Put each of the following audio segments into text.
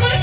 Tuhan,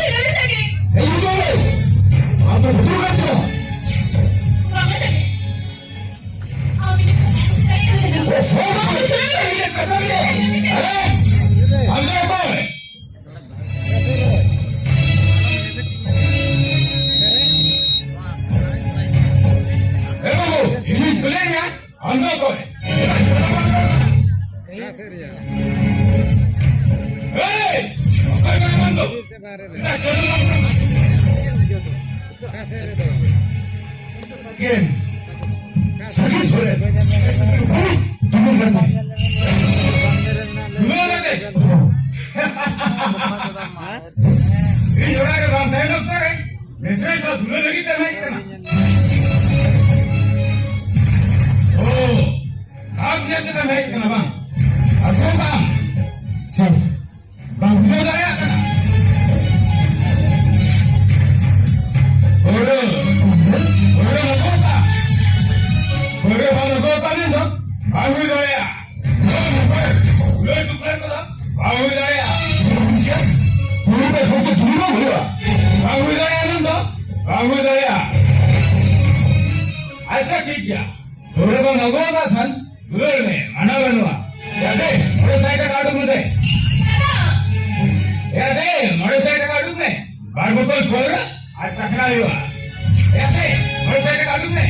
सगळी सोडे तुम्ही अच्छा ठीक है थोड़े को नगोगा थन दूर में मना बनवा यादे मोड़े साइड काटू मुझे यादे मोड़े साइड काटू में बार बोतल खोल आज तकना हुआ यादे मोड़े साइड काटू में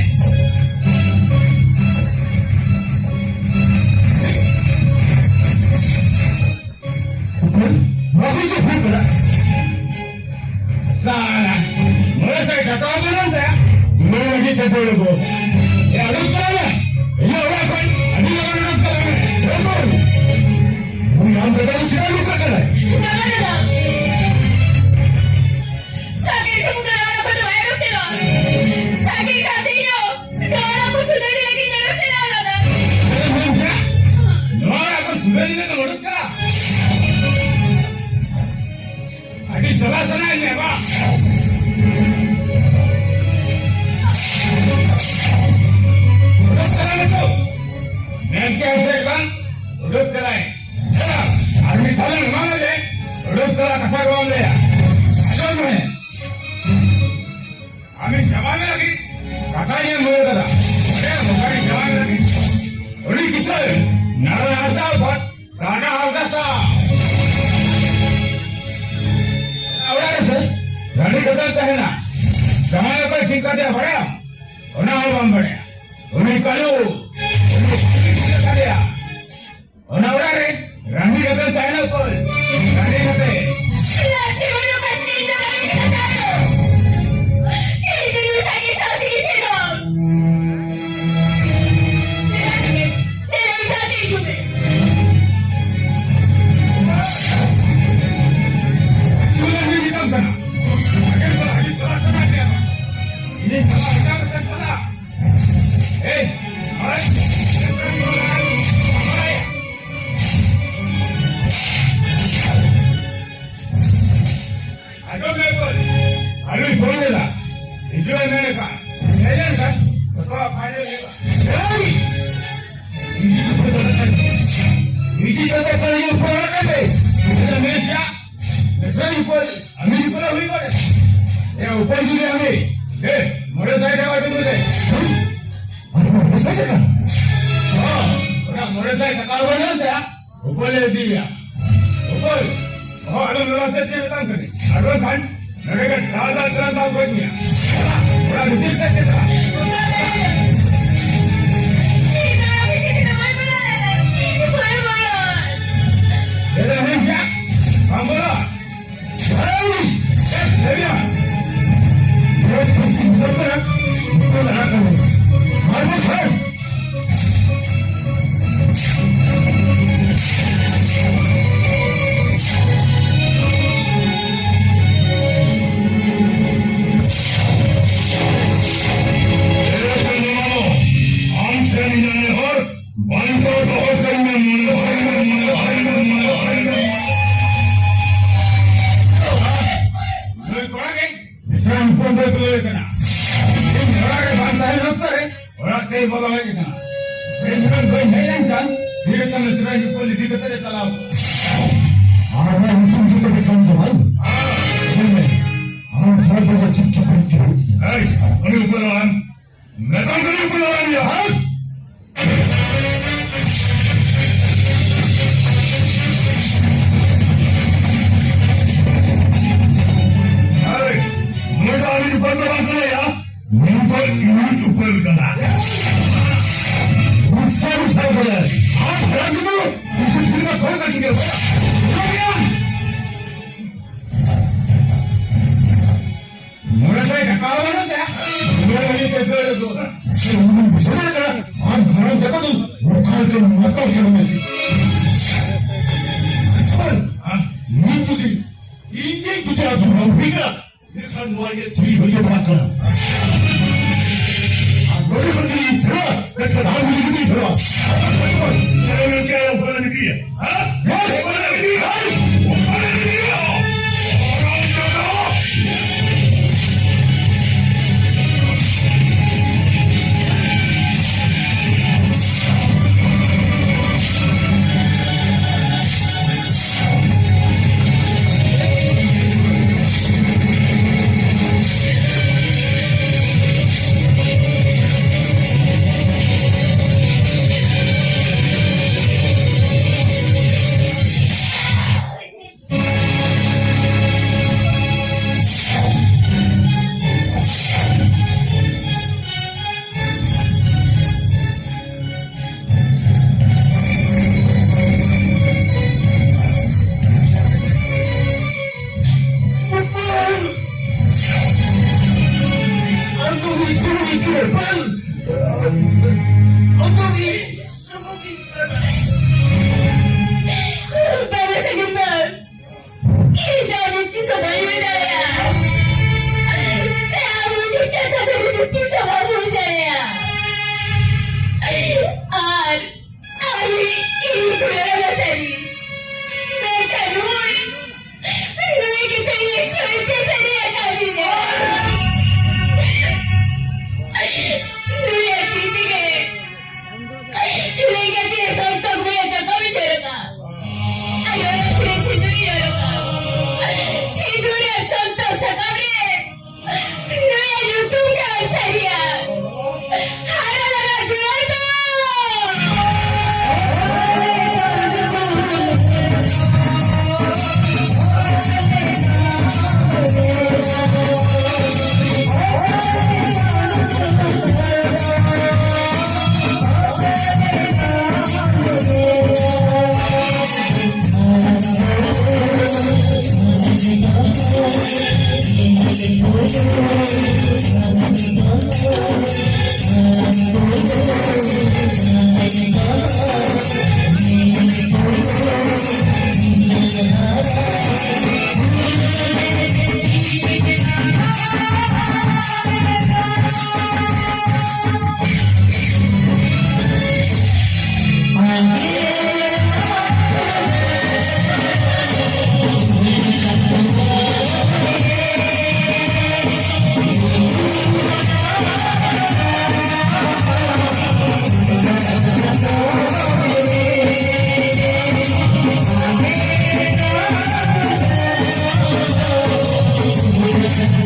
बाबू जी फोन करा साला मोड़े साइड काटू में ना मैं लगी थे थोड़े को ये अड़ुता है ये हो रहा है अभी लगा अड़ुता है बोल वो नाम बता दो चिरा लुका कर है ना साके से मुझे ना कुछ वायर रखते ना साके का दिनो ना कुछ सुधरी लगी ना रखते ना ना नोरा को सुधरी ना लड़का अभी चला सना है बा मैं क्या उसे बन उड़प चलाए आदमी थाले मांग ले उड़प चला कथा को ले अजल में आदमी जवान में लगी कथा ये मुझे करा अरे मुझे जवान में लगी उड़ी किसर नारा आस्था पर साना आस्था सा आवड़ा से रानी कथा है ना जमाने पर ठीक कर दिया बड़ा उन्हें और बम बड़े उन्हें कलो उन्होंने रे रानी कदर कहना पर रानी कदर लाते बड़े बच्चे ना ये जो साके साथी से ना तेरे साथी तुम्हें तूने भी निकल करना अगर तो अभी तो समझ गया इन्हें समझ करना ए और अभी छोड़ देगा इसलिए मैंने कहा नहीं था तो आप फाइनल लेगा इसी तरह पर ये ऊपर रखे थे मैं क्या ऐसा ही ऊपर अमीर ऊपर हुई करे ये ऊपर जुड़े हमें ए मोड़े साइड का टुकड़े थे अरे मोड़े साइड का हाँ और मोड़े साइड का बना था ऊपर ले दिया ऊपर हाँ अलग अलग से चीज़ काम करे अगर खान नरेगा दादा तरह का कोई नहीं है बड़ा रुचिर तक कैसा तेरे नहीं क्या हम बोला देविया ये कुछ ऊपर पर ऊपर लगा कर मार मत है ಹೇಳೋದು ಆ ಘನ ಜಗದು ಮುಖಾಂತರ ಮಾತಾಡ್ಕೊಂಡು ನೀನ್ ಜೊತೆ ಇಂಜಿನ್ ಜೊತೆ ಅದು ನಾವು ಈಗ ನಿಖಂಡವಾಗಿ ತಿಳಿ ಬಗ್ಗೆ ಮಾಡ್ತಾರ ನೋಡಿ ಬರ್ತೀನಿ ಸರ ಕಟ್ಟ ನಾವು ನಿಗದಿ ಸರ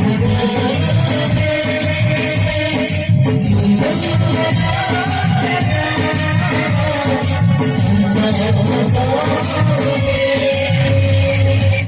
Thank you.